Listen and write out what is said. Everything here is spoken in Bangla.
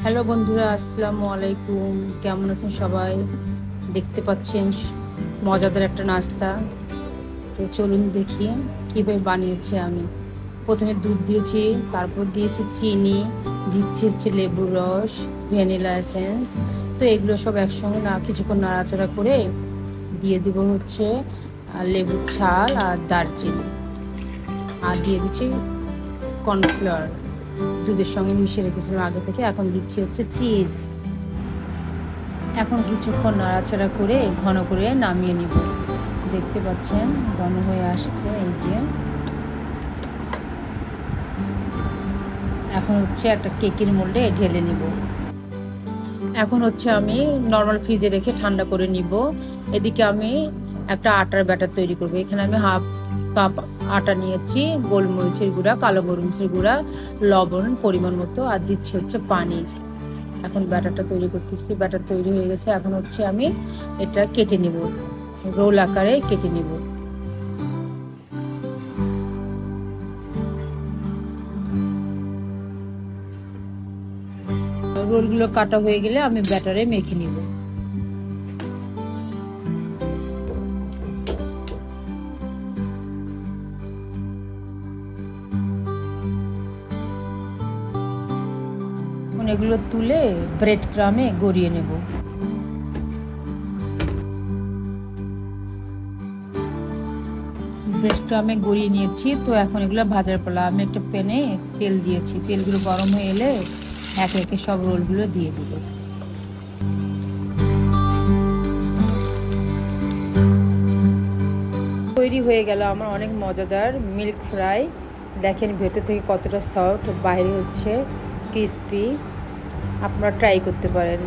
হ্যালো বন্ধুরা, আসসালামু আলাইকুম। কেমন আছেন সবাই? দেখতে পাচ্ছেন মজাদার একটা নাস্তা। তো চলুন দেখি কীভাবে বানিয়েছি আমি। প্রথমে দুধ দিয়েছি, তারপর দিয়েছি চিনি, দিচ্ছি হচ্ছে লেবুর রস, ভ্যানিলা এসেন্স। তো এগুলো সব একসঙ্গে কিছুক্ষণ নাড়াচাড়া করে দিয়ে দিব হচ্ছে লেবুর ছাল আর দারচিনি, আর দিয়ে দিচ্ছি কর্নফ্লাওয়ার। দুধের সঙ্গে মিশিয়ে রেখেছিলাম আগে থেকে। এখন দিচ্ছি হচ্ছে চিজ। এখন কিছুক্ষণ নাড়াচাড়া করে ঘন করে নামিয়ে নিব। দেখতে পাচ্ছেন ঘন হয়ে আসছে। এই যে এখন হচ্ছে একটা কেকের মোল্ডে ঢেলে নিব। এখন হচ্ছে আমি নর্মাল ফ্রিজে রেখে ঠান্ডা করে নিব। এদিকে আমি একটা আটার ব্যাটার তৈরি করব। এখানে আমি হাফ কাপ আটা নিয়েছি, গোলমরিচের গুঁড়া, কালো গোলমরিচের গুঁড়া, লবণ পরিমাণ মতো, আর দিচ্ছি হচ্ছে পানি। এখন ব্যাটারটা তৈরি করতেছি। ব্যাটার তৈরি হয়ে গেছে। এখন হচ্ছে আমি এটা কেটে নিব, রোল আকারে কেটে নিব। রোলগুলো কাটা হয়ে গেলে আমি ব্যাটারে মেখে নিব। এগুলো তুলে ব্রেড ক্রামে গড়িয়ে নেব। ব্রেড ক্রামে গড়িয়ে নিয়েছি। তো এখন এগুলো ভাজার পালা। আমি একটা প্যানে তেল দিয়েছি। তেলগুলো গরম হয়ে এলে একে একে সব রোলগুলো দিয়ে দিব। তৈরি হয়ে গেল আমার অনেক মজাদার মিল্ক ফ্রাই। দেখেন ভেতর থেকে কতটা সফট, বাইরে হচ্ছে ক্রিসপি। আপনারা ট্রাই করতে পারেন।